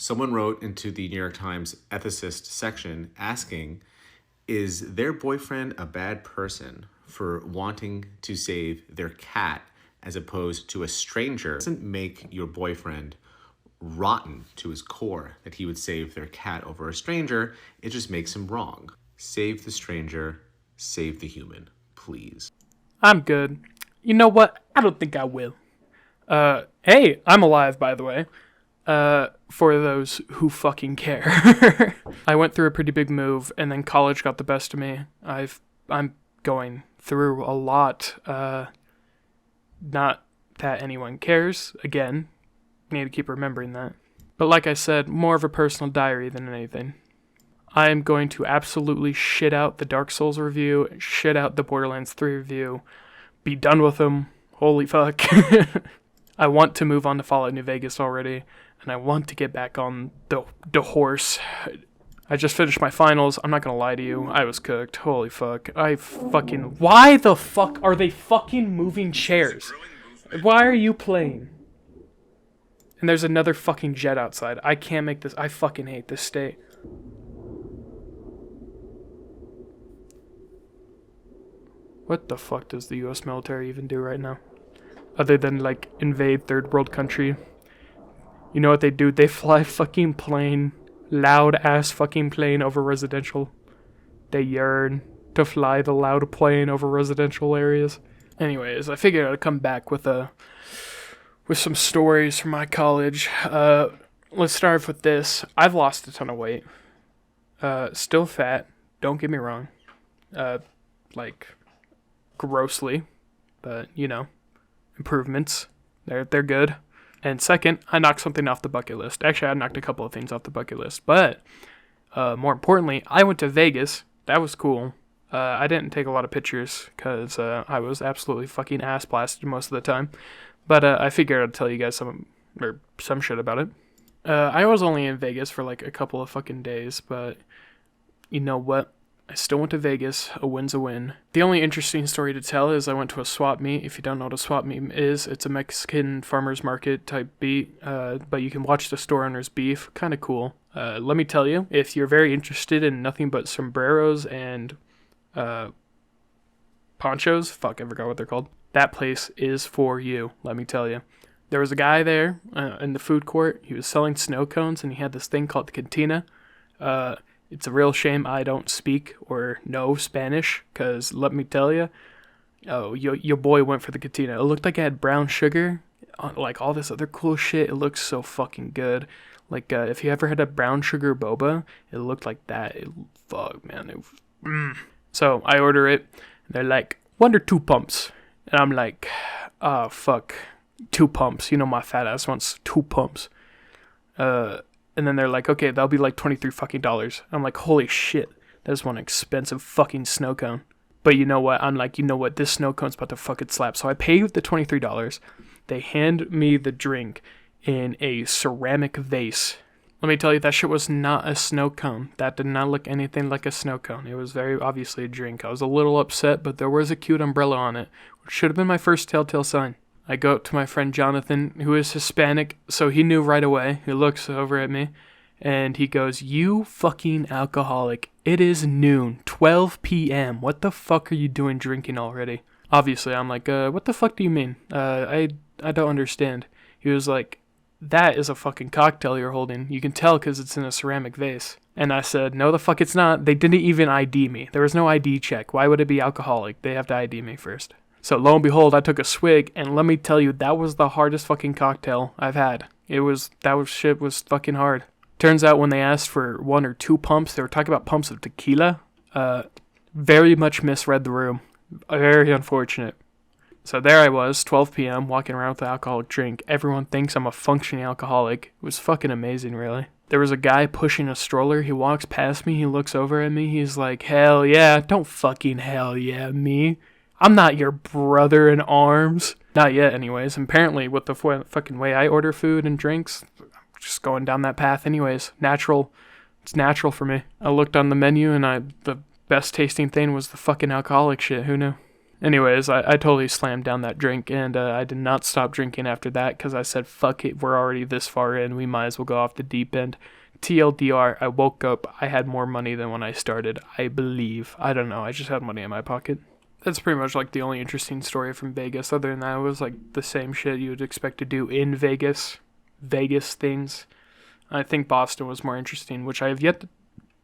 Someone wrote into the New York Times ethicist section asking, is their boyfriend a bad person for wanting to save their cat as opposed to a stranger? It doesn't make your boyfriend rotten to his core that he would save their cat over a stranger. It just makes him wrong. Save the stranger, save the human, please. I'm good. You know what? I don't think I will. Hey, I'm alive, by the way. For those who fucking care. I went through a pretty big move, and then college got the best of me. I'm going through a lot. Not that anyone cares. Again, need to keep remembering that. But like I said, more of a personal diary than anything. I am going to absolutely shit out the Dark Souls review, shit out the Borderlands 3 review, be done with them. Holy fuck. I want to move on to Fallout New Vegas already, and I want to get back on the horse. I just finished my finals. I'm not gonna lie to you. I was cooked. Holy fuck. Why the fuck are they fucking moving chairs? Why are you playing? And there's another fucking jet outside. I can't make this. I fucking hate this state. What the fuck does the US military even do right now? Other than, like, invade third world country. You know what they do? They fly fucking plane. Loud ass fucking plane over residential. They yearn to fly the loud plane over residential areas. Anyways, I figured I'd come back with some stories from my college. Let's start with this. I've lost a ton of weight. Still fat. Don't get me wrong. Grossly. But, you know, improvements. They're good. And second, I knocked something off the bucket list. Actually, I knocked a couple of things off the bucket list. But, more importantly, I went to Vegas. That was cool. I didn't take a lot of pictures because I was absolutely fucking ass blasted most of the time. But I figured I'd tell you guys some shit about it. I was only in Vegas for like a couple of fucking days, but you know what? I still went to Vegas. A win's a win. The only interesting story to tell is I went to a swap meet. If you don't know what a swap meet is, it's a Mexican farmer's market type beat, but you can watch the store owners beef. Kind of cool. Let me tell you, if you're very interested in nothing but sombreros and ponchos, I forgot what they're called, that place is for you, let me tell you. There was a guy there in the food court. He was selling snow cones, and he had this thing called the cantina. It's a real shame I don't speak or know Spanish, because let me tell you, your boy went for the cantina. It looked like it had brown sugar, like all this other cool shit. It looks so fucking good. Like, if you ever had a brown sugar boba, it looked like that. Fuck, man. So I order it, and they're like, 1 or 2 pumps. And I'm like, oh, fuck, 2 pumps. You know my fat ass wants 2 pumps. And then they're like, okay, that'll be like $23 fucking dollars. I'm like, holy shit, that's one expensive fucking snow cone. But you know what? I'm like, you know what? This snow cone's about to fucking slap. So I pay the $23. They hand me the drink in a ceramic vase. Let me tell you, that shit was not a snow cone. That did not look anything like a snow cone. It was very obviously a drink. I was a little upset, but there was a cute umbrella on it, which should have been my first telltale sign. I go up to my friend Jonathan, who is Hispanic, so he knew right away. He looks over at me, and he goes, you fucking alcoholic. It is noon, 12 p.m. What the fuck are you doing drinking already? Obviously, I'm like, what the fuck do you mean? I don't understand. He was like, that is a fucking cocktail you're holding. You can tell because it's in a ceramic vase. And I said, no the fuck it's not. They didn't even ID me. There was no ID check. Why would it be alcoholic? They have to ID me first. So lo and behold, I took a swig, and let me tell you, that was the hardest fucking cocktail I've had. Shit was fucking hard. Turns out when they asked for 1 or 2 pumps, they were talking about pumps of tequila. Very much misread the room. Very unfortunate. So there I was, 12 p.m., walking around with an alcoholic drink. Everyone thinks I'm a functioning alcoholic. It was fucking amazing, really. There was a guy pushing a stroller. He walks past me. He looks over at me. He's like, hell yeah, don't fucking hell yeah me. I'm not your brother in arms. Not yet, anyways. Apparently, with the fucking way I order food and drinks, I'm just going down that path anyways. Natural. It's natural for me. I looked on the menu, and the best tasting thing was the fucking alcoholic shit. Who knew? Anyways, I totally slammed down that drink, and I did not stop drinking after that because I said, fuck it, we're already this far in, we might as well go off the deep end. TLDR, I woke up, I had more money than when I started, I believe. I don't know, I just had money in my pocket. That's pretty much like the only interesting story from Vegas. Other than that, it was like the same shit you would expect to do in Vegas. Vegas things. I think Boston was more interesting, which I have yet to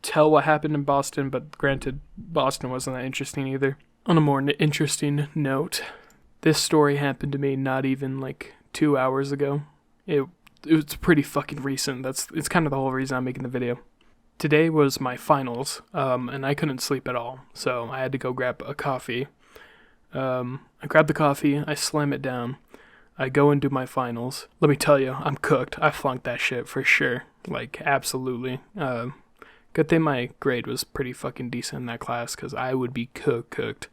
tell what happened in Boston, but granted, Boston wasn't that interesting either. On a more interesting note, this story happened to me not even like 2 hours ago. It was pretty fucking recent. It's kind of the whole reason I'm making the video. Today was my finals, and I couldn't sleep at all, so I had to go grab a coffee. I grab the coffee, I slam it down, I go and do my finals. Let me tell you, I'm cooked. I flunked that shit for sure. Like, absolutely. Good thing my grade was pretty fucking decent in that class, because I would be cooked.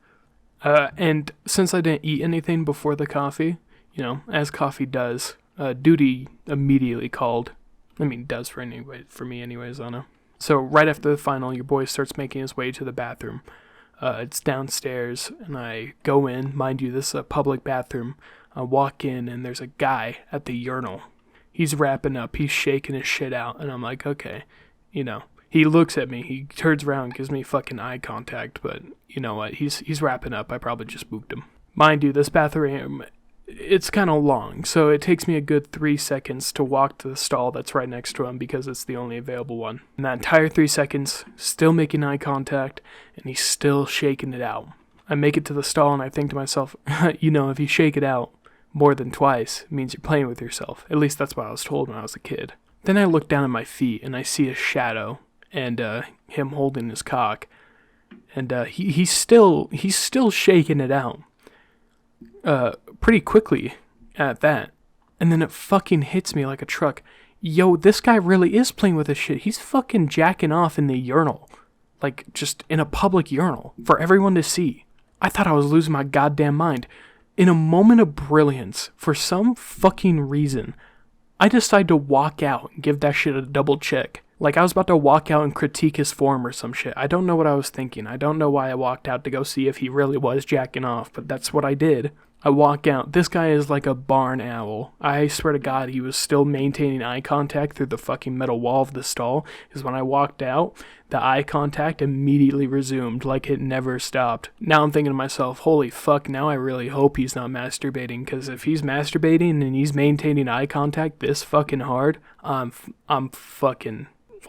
And since I didn't eat anything before the coffee, as coffee does, duty immediately called. I mean, does for me anyways, I don't know. So right after the final, your boy starts making his way to the bathroom. It's downstairs, and I go in. Mind you, this is a public bathroom. I walk in, and there's a guy at the urinal. He's wrapping up. He's shaking his shit out, and I'm like, okay, He looks at me. He turns around, gives me fucking eye contact, but you know what? He's wrapping up. I probably just spooked him. Mind you, this bathroom, it's kind of long, so it takes me a good 3 seconds to walk to the stall that's right next to him because it's the only available one. And that entire 3 seconds, still making eye contact, and he's still shaking it out. I make it to the stall, and I think to myself, if you shake it out more than twice, it means you're playing with yourself. At least that's what I was told when I was a kid. Then I look down at my feet, and I see a shadow, and him holding his cock, and he's still shaking it out, pretty quickly at that, and then it fucking hits me like a truck. Yo, this guy really is playing with his shit. He's fucking jacking off in the urinal, like just in a public urinal for everyone to see. I thought I was losing my goddamn mind. In a moment of brilliance, for some fucking reason, I decided to walk out and give that shit a double check. Like I was about to walk out and critique his form or some shit. I don't know what I was thinking. I don't know why I walked out to go see if he really was jacking off, but that's what I did. I walk out. This guy is like a barn owl. I swear to God, he was still maintaining eye contact through the fucking metal wall of the stall. Because when I walked out, the eye contact immediately resumed like it never stopped. Now I'm thinking to myself, holy fuck, now I really hope he's not masturbating. Because if he's masturbating and he's maintaining eye contact this fucking hard, I'm fucking...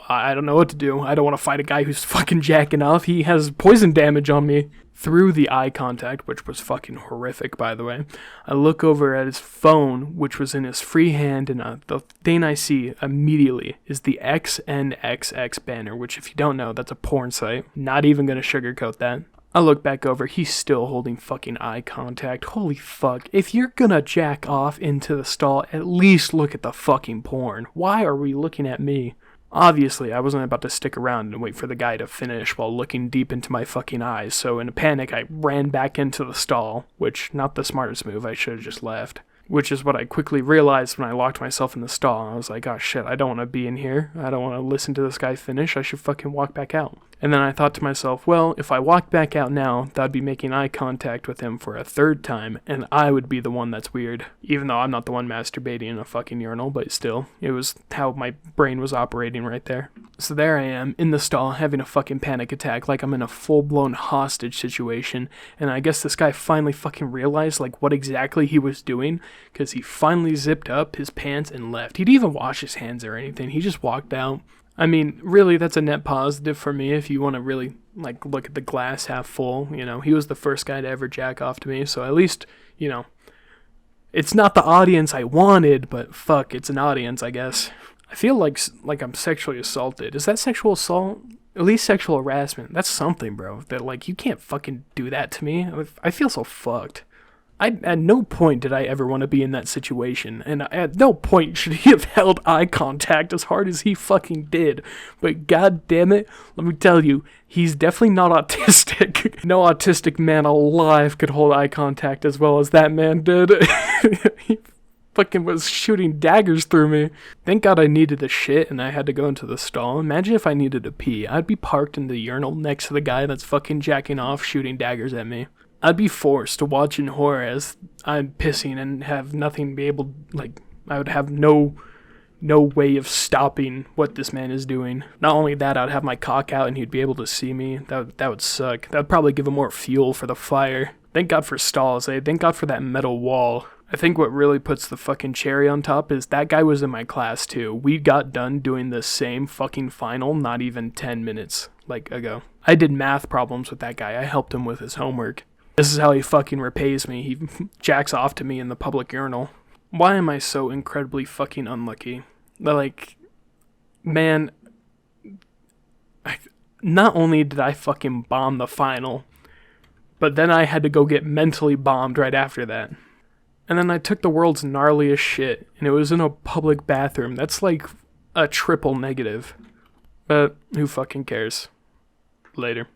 I don't know what to do. I don't want to fight a guy who's fucking jacking off. He has poison damage on me. Through the eye contact, which was fucking horrific, by the way, I look over at his phone, which was in his free hand, and the thing I see immediately is the XNXX banner, which if you don't know, that's a porn site. Not even gonna sugarcoat that. I look back over, he's still holding fucking eye contact. Holy fuck. If you're gonna jack off into the stall, at least look at the fucking porn. Why are we looking at me? Obviously, I wasn't about to stick around and wait for the guy to finish while looking deep into my fucking eyes, so in a panic, I ran back into the stall, which, not the smartest move, I should have just left. Which is what I quickly realized when I locked myself in the stall. I was like, oh shit, I don't want to be in here. I don't want to listen to this guy finish. I should fucking walk back out. And then I thought to myself, well, if I walk back out now, that'd be making eye contact with him for a third time, and I would be the one that's weird. Even though I'm not the one masturbating in a fucking urinal, but still, it was how my brain was operating right there. So there I am, in the stall, having a fucking panic attack, like I'm in a full-blown hostage situation, and I guess this guy finally fucking realized, like, what exactly he was doing, because he finally zipped up his pants and left. He didn't even wash his hands or anything, he just walked out. I mean, really, that's a net positive for me if you want to really, like, look at the glass half full, he was the first guy to ever jack off to me, so at least, it's not the audience I wanted, but fuck, it's an audience, I guess. I feel like I'm sexually assaulted. Is that sexual assault? At least sexual harassment. That's something, bro. That, like, you can't fucking do that to me. I feel so fucked. At no point did I ever want to be in that situation, and at no point should he have held eye contact as hard as he fucking did. But god damn it, let me tell you, he's definitely not autistic. No autistic man alive could hold eye contact as well as that man did. He fucking was shooting daggers through me. Thank God I needed the shit and I had to go into the stall. Imagine if I needed to pee. I'd be parked in the urinal next to the guy that's fucking jacking off, shooting daggers at me. I'd be forced to watch in horror as I'm pissing and have nothing to be able, like, I would have no way of stopping what this man is doing. Not only that, I'd have my cock out and he'd be able to see me. That would suck. That would probably give him more fuel for the fire. Thank God for stalls, eh? Thank God for that metal wall. I think what really puts the fucking cherry on top is that guy was in my class too. We got done doing the same fucking final not even 10 minutes ago. I did math problems with that guy. I helped him with his homework. This is how he fucking repays me. He jacks off to me in the public urinal. Why am I so incredibly fucking unlucky? Like, man, not only did I fucking bomb the final, but then I had to go get mentally bombed right after that. And then I took the world's gnarliest shit, and it was in a public bathroom. That's like a triple negative. But who fucking cares? Later.